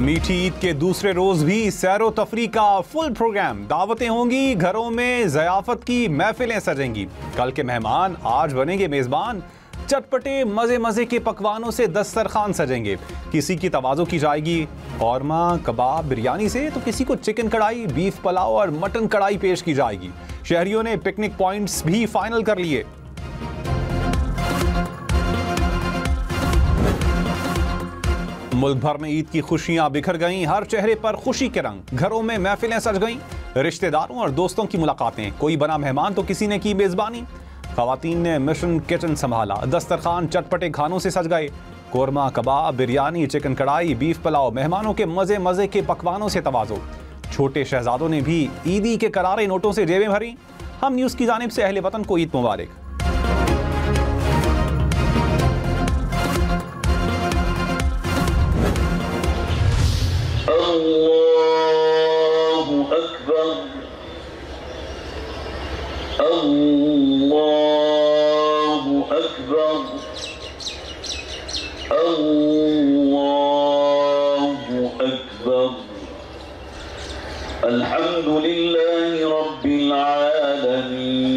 मीठी ईद के दूसरे रोज भी सैरो तफरी का फुल प्रोग्राम। दावतें होंगी, घरों में ज़याफत की महफिलें सजेंगी। कल के मेहमान आज बनेंगे मेजबान। चटपटे मजे मजे के पकवानों से दस्तरखान सजेंगे। किसी की तवाज़ो की जाएगी कौरमा, कबाब, बिरयानी से, तो किसी को चिकन कढ़ाई, बीफ पुलाव और मटन कढ़ाई पेश की जाएगी। शहरियों ने पिकनिक पॉइंट्स भी फाइनल कर लिए। मुल्क भर में ईद की खुशियां बिखर गईं, हर चेहरे पर खुशी के रंग। घरों में महफिलें सज गईं, रिश्तेदारों और दोस्तों की मुलाकातें। कोई बना मेहमान तो किसी ने की मेजबानी। खवातीन ने मिशन किचन संभाला, दस्तरखान चटपटे खानों से सज गए। कोरमा, कबाब, बिरयानी, चिकन कढ़ाई, बीफ पुलाव, मेहमानों के मजे मजे के पकवानों से तवाज़ो। छोटे शहजादों ने भी ईदी के करारे नोटों से जेबें भरी। हम न्यूज़ की जानिब से अहले वतन को ईद मुबारक। अल्लाहु अकबर, अल्लाहु अकबर, अल्लाहु अकबर। अल्हम्दुलिल्लाहि रब्बिल आलमीन।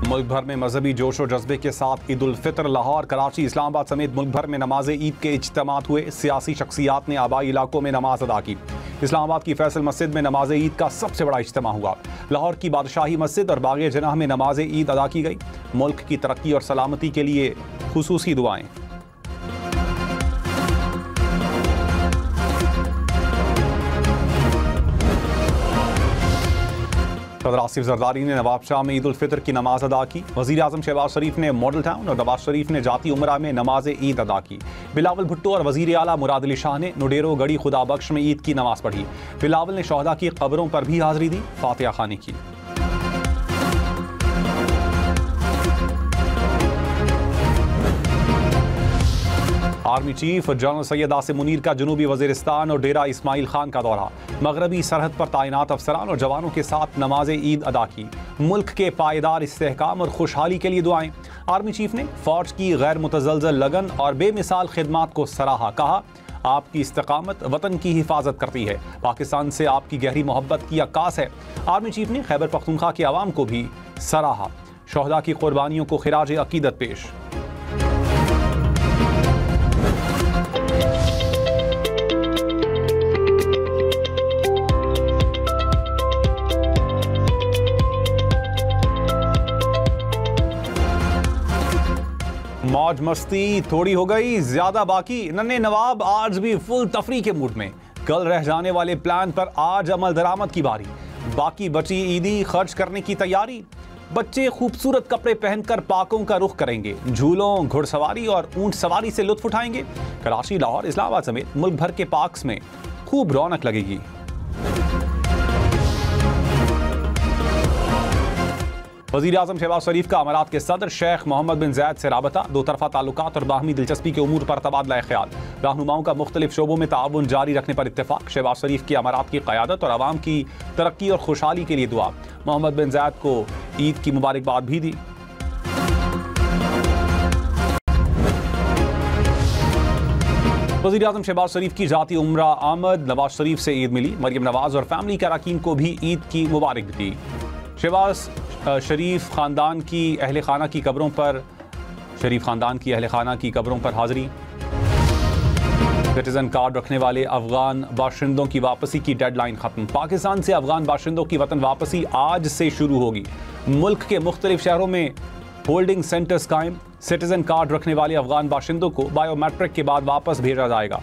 मुल्क भर में मजहबी जोश और जज्बे के साथ ईद उल फितर लाहौर, कराची, इस्लामाबाद समेत मुल्क भर में नमाज ईद के इज्तिमात हुए। सियासी शख्सियात ने आबाई इलाकों में नमाज अदा की। इस्लामाबाद की फैसल मस्जिद में नमाज ईद का सबसे बड़ा इज्तिमा हुआ। लाहौर की बादशाही मस्जिद और बाग जनाह में नमाज ईद अदा की गई। मुल्क की तरक्की और सलामती के लिए खुसूसी दुआएं। सदर आसिफ जरदारी ने नवाब शाह में ईद उल फितर की नमाज अदा की। वज़ीर आज़म शहबाज शरीफ ने मॉडल टाउन और नवाज शरीफ ने जाती उमरा में नमाज ईद अदा की। बिलावल भुट्टो और वज़ीर आला मुराद अली शाह ने नुडेरो गढ़ी खुदा बख्श में ईद की नमाज पढ़ी। बिलावल ने शहदा की कब्रों पर भी हाजिरी दी, फातिहा खानी की। Army chief general Syed Asim Munir का जनूबी वज़ीरिस्तान और डेरा इस्माइल खान का दौरा। मगरबी सरहद पर तैनात अफसरान और जवानों के साथ नमाज ईद अदा की। मुल्क के पायदार इस्तेहकाम और खुशहाली के लिए दुआएं। आर्मी चीफ ने फौज की गैर मुतज़लज़ल लगन और बेमिसाल खिदमात को सराहा। कहा, आपकी इस्तकामत वतन की हिफाजत करती है। पाकिस्तान से आपकी गहरी मोहब्बत की अक्कास है। आर्मी चीफ ने खैबर पख्तूनख्वा के अवाम को भी सराहा। शोहदा की कुर्बानियों को खिराज अकीदत पेश। मौज मस्ती थोड़ी हो गई, ज्यादा बाकी। नन्हे नवाब आज भी फुल तफरी के मूड में। कल रह जाने वाले प्लान पर आज अमल दरामद की बारी। बाकी बची ईदी खर्च करने की तैयारी। बच्चे खूबसूरत कपड़े पहनकर पार्कों का रुख करेंगे। झूलों, घुड़सवारी और ऊंट सवारी से लुत्फ उठाएंगे। कराची, लाहौर, इस्लामाबाद समेत मुल्क भर के पार्क्स में खूब रौनक लगेगी। वज़ीर आज़म शहबाज शरीफ का अमारात के सदर शेख मोहम्मद बिन ज़ायद से राबता। दो तरफ़ा ताल्लुकात और बाहमी दिलचस्पी के उमूर पर तबादला ख्याल। रहनुमाओं का मुख्तलिफ शोबों में ताउन जारी रखने पर इत्तेफाक। शहबाज शरीफ की अमारात की क़यादत और आवाम की तरक्की और खुशहाली के लिए दुआ। मोहम्मद बिन ज़ायद को ईद की मुबारकबाद भी दी। वज़ीर आज़म शहबाज शरीफ की जाती उम्रा आमद। नवाज शरीफ से ईद मिली। मरियम नवाज और फैमिली के अरकान को भी ईद की मुबारक दी। शहबाज शरीफ ख़ानदान की अहल खाना की कब्रों पर हाज़िरी। सिटीज़न कार्ड रखने वाले अफ़गान बाशिंदों की वापसी की डेडलाइन ख़त्म। पाकिस्तान से अफ़गान बाशिंदों की वतन वापसी आज से शुरू होगी। मुल्क के मुख्तलिफ शहरों में होल्डिंग सेंटर्स कायम। सिटीज़न कार्ड रखने वाले अफ़गान बाशिंदों को बायोमेट्रिक के बाद वापस भेजा जाएगा।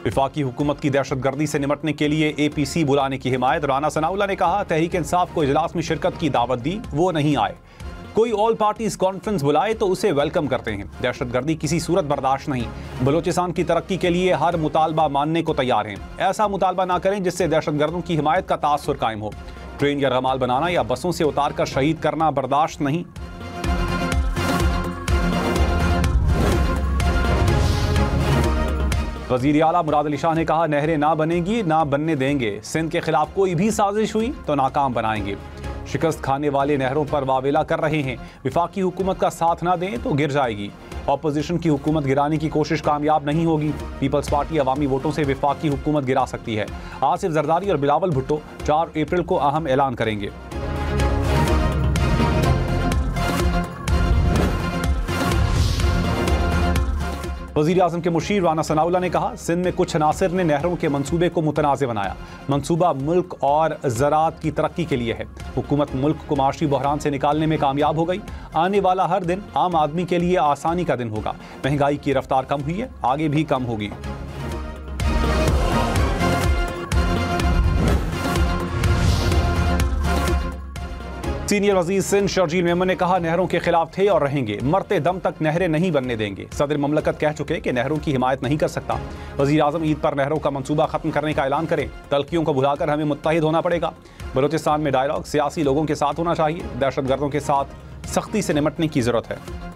वफाकी हुकूमत की दहशतगर्दी से निपटने के लिए APC बुलाने की हिमायत। राना सनाउल्लाह ने कहा, तहरीक इंसाफ को इजलास में शिरकत की दावत दी, वो नहीं आए। कोई ऑल पार्टीज कॉन्फ्रेंस बुलाए तो उसे वेलकम करते हैं। दहशतगर्दी किसी सूरत बर्दाश्त नहीं। बलोचिस्तान की तरक्की के लिए हर मुतालबा मानने को तैयार हैं। ऐसा मुतालबा ना करें जिससे दहशतगर्दों की हिमायत का तासुर कायम हो। ट्रेन या रमाल बनाना या बसों से उतार कर शहीद करना बर्दाश्त नहीं। वज़ीर आला मुराद अली शाह ने कहा, नहरें ना बनेंगी ना बनने देंगे। सिंध के खिलाफ कोई भी साजिश हुई तो नाकाम बनाएंगे। शिकस्त खाने वाले नहरों पर वावेला कर रहे हैं। वफाकी हुकूमत का साथ ना दें तो गिर जाएगी। ऑपोजिशन की हुकूमत गिराने की कोशिश कामयाब नहीं होगी। पीपल्स पार्टी अवामी वोटों से वफाकी हुकूमत गिरा सकती है। आसिफ जरदारी और बिलावल भुट्टो 4 अप्रैल को अहम ऐलान करेंगे। वज़ीर आज़म के मुशीर राना सनाउल्लाह ने कहा, सिंध में कुछ अनासिर ने नहरों के मंसूबे को मुतनाज़ बनाया। मंसूबा मुल्क और ज़राअत की तरक्की के लिए है। हुकूमत मुल्क को माशी बहरान से निकालने में कामयाब हो गई। आने वाला हर दिन आम आदमी के लिए आसानी का दिन होगा। महंगाई की रफ्तार कम हुई है, आगे भी कम होगी। सीनियर वज़ीर सिंध शर्जील मेमन ने कहा, नहरों के खिलाफ थे और रहेंगे। मरते दम तक नहरें नहीं बनने देंगे। सदर ममलकत कह चुके कि नहरों की हिमायत नहीं कर सकता। वज़ीर आज़म ईद पर नहरों का मंसूबा खत्म करने का ऐलान करें। तल्खियों को भुलाकर हमें मुत्तहिद होना पड़ेगा। बलूचिस्तान में डायलॉग सियासी लोगों के साथ होना चाहिए। दहशतगर्दों के साथ सख्ती से निपटने की जरूरत है।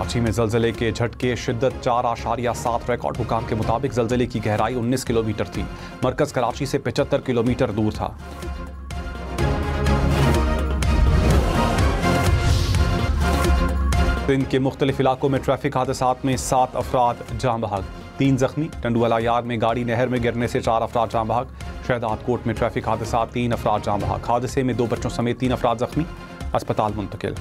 कराची में ज़लज़ले के झटके शिद्दत 4.7 रिकॉर्ड। हुकाम के मुताबिक ज़लज़ले की गहराई 19 किलोमीटर थी। मरकज़ कराची से 75 किलोमीटर दूर था। सिंध के मुख्तलिफ इलाकों में ट्रैफिक हादसात में 7 अफराद जाँ बहक, 3 जख्मी। टंडुवाला यार्ड में गाड़ी नहर में गिरने से 4 अफराद जाँ बहक। शहदाद कोट में ट्रैफिक हादसात 3 अफराद जाँ बहक। हादसे में 2 बच्चों समेत 3 अफराद जख्मी, अस्पताल मुंतकिल।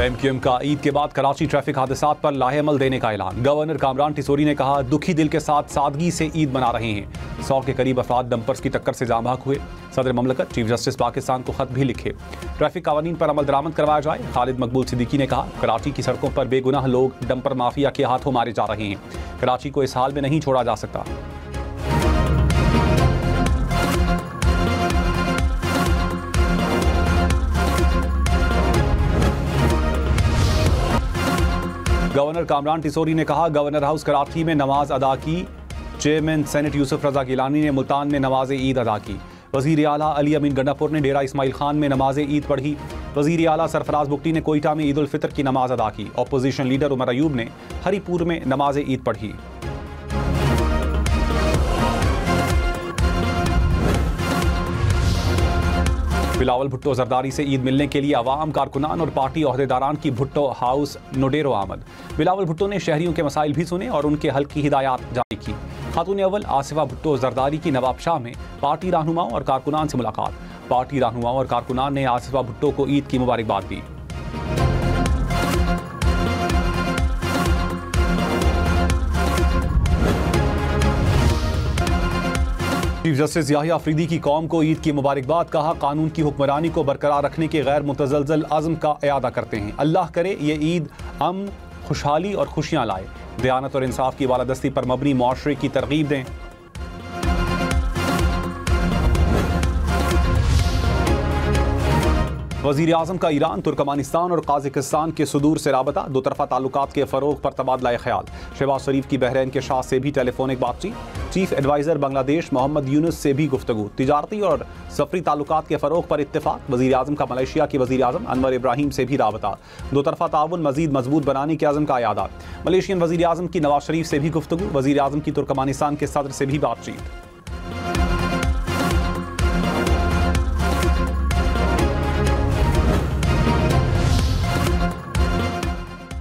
MQM का ईद के बाद कराची ट्रैफिक हादसात पर लाहेअमल देने का ऐलान। गवर्नर कामरान टिसोरी ने कहा, दुखी दिल के साथ सादगी से ईद मना रहे हैं। 100 के करीब अफराद डंपर्स की टक्कर से जाँ बहक हुए। सदर ममलकत चीफ जस्टिस पाकिस्तान को खत भी लिखे, ट्रैफिक कानून पर अमल दरामद करवाया जाए। खालिद मकबूल सिद्दीकी ने कहा, कराची की सड़कों पर बेगुनाह लोग डंपर माफिया के हाथों मारे जा रहे हैं। कराची को इस हाल में नहीं छोड़ा जा सकता। गवर्नर कामरान टिसोरी ने कहा, गवर्नर हाउस कराची में नमाज अदा की। चेयरमैन सेनेट यूसुफ रजा गिलानी ने मुल्तान में नमाज ईद अदा की। वज़ीर आला अली अमीन गंडापुर ने डेरा इस्माइल खान में नमाज ईद पढ़ी। वज़ीर आला सरफराज बुगटी ने कोयटा में ईद उल फितर की नमाज अदा की। अपोजिशन लीडर उमर अयूब ने हरीपुर में नमाज ईद पढ़ी। बिलावल भुट्टो जरदारी से ईद मिलने के लिए अवाम, कारकुनान और पार्टी ओहदेदारान की भुट्टो हाउस नोडेरो आमद। बिलावल भुट्टो ने शहरियों के मसाइल भी सुने और उनके हल की हिदायत जारी की। खातून अव्वल आसिफा भुट्टो जरदारी की नवाबशाह में पार्टी रहनुमाओं और कारकुनान से मुलाकात। पार्टी रहनुमाओं और कारकुनान ने आसिफा भुट्टो को ईद की मुबारकबाद दी। चीफ जस्टिस याहिया अफरीदी की कौम को ईद की मुबारकबाद। कहा, कानून की हुक्मरानी को बरकरार रखने के गैर मुतज़लज़ल अज़्म का इयादा करते हैं। अल्लाह करे ये ईद अमन, खुशहाली और खुशियाँ लाए। दयानत और इंसाफ की बालादस्ती पर मबनी मुआशरे की तरगीब दें। वज़ीर आज़म का ईरान, तुर्कमानिस्तान और काज़ाकिस्तान के सुदूर से राबता। दो तरफ़ा ताल्लुकात के फ़रोग़ पर तबादला ख्याल। शहबाज शरीफ की बहरीन के शाह से भी टेलीफोनिक बातचीत। चीफ एडवाइज़र बांग्लादेश मोहम्मद यूनुस से भी गुफ्तगू। तिजारती और सफरी ताल्लुकात के फ़रोग़ पर इत्तेफ़ाक़। वज़ीर आज़म का मलेशिया के वज़ीर आज़म अनवर इब्राहिम से भी राबता। दो तरफ़ा ताउन मज़ीद मजबूत बनाने के अज़्म का इयादा। मलेशियन वज़ीर आज़म की नवाज शरीफ से भी गुफ्तगू। वज़ीर आज़म की तुर्कमानिस्तान के सदर से भी बातचीत।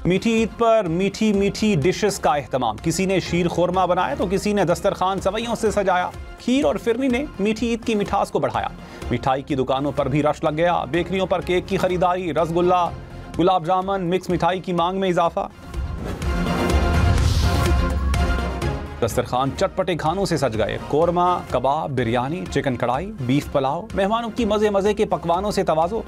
मीठी ईद पर मीठी मीठी डिशेस का एहतमाम। किसी ने शीर खोरमा बनाया तो किसी ने दस्तरखान सवैयों से सजाया। खीर और फिरनी ने मीठी ईद की मिठास को बढ़ाया। मिठाई की दुकानों पर भी रश लग गया। बेकरियों पर केक की खरीदारी, रसगुल्ला, गुलाब जामुन, मिक्स मिठाई की मांग में इजाफा। दस्तरखान चटपटे खानों से सज गए। कोरमा, कबाब, बिरयानी, चिकन कढ़ाई, बीफ पुलाव। मेहमानों की मजे मजे के पकवानों से तवाज़ो।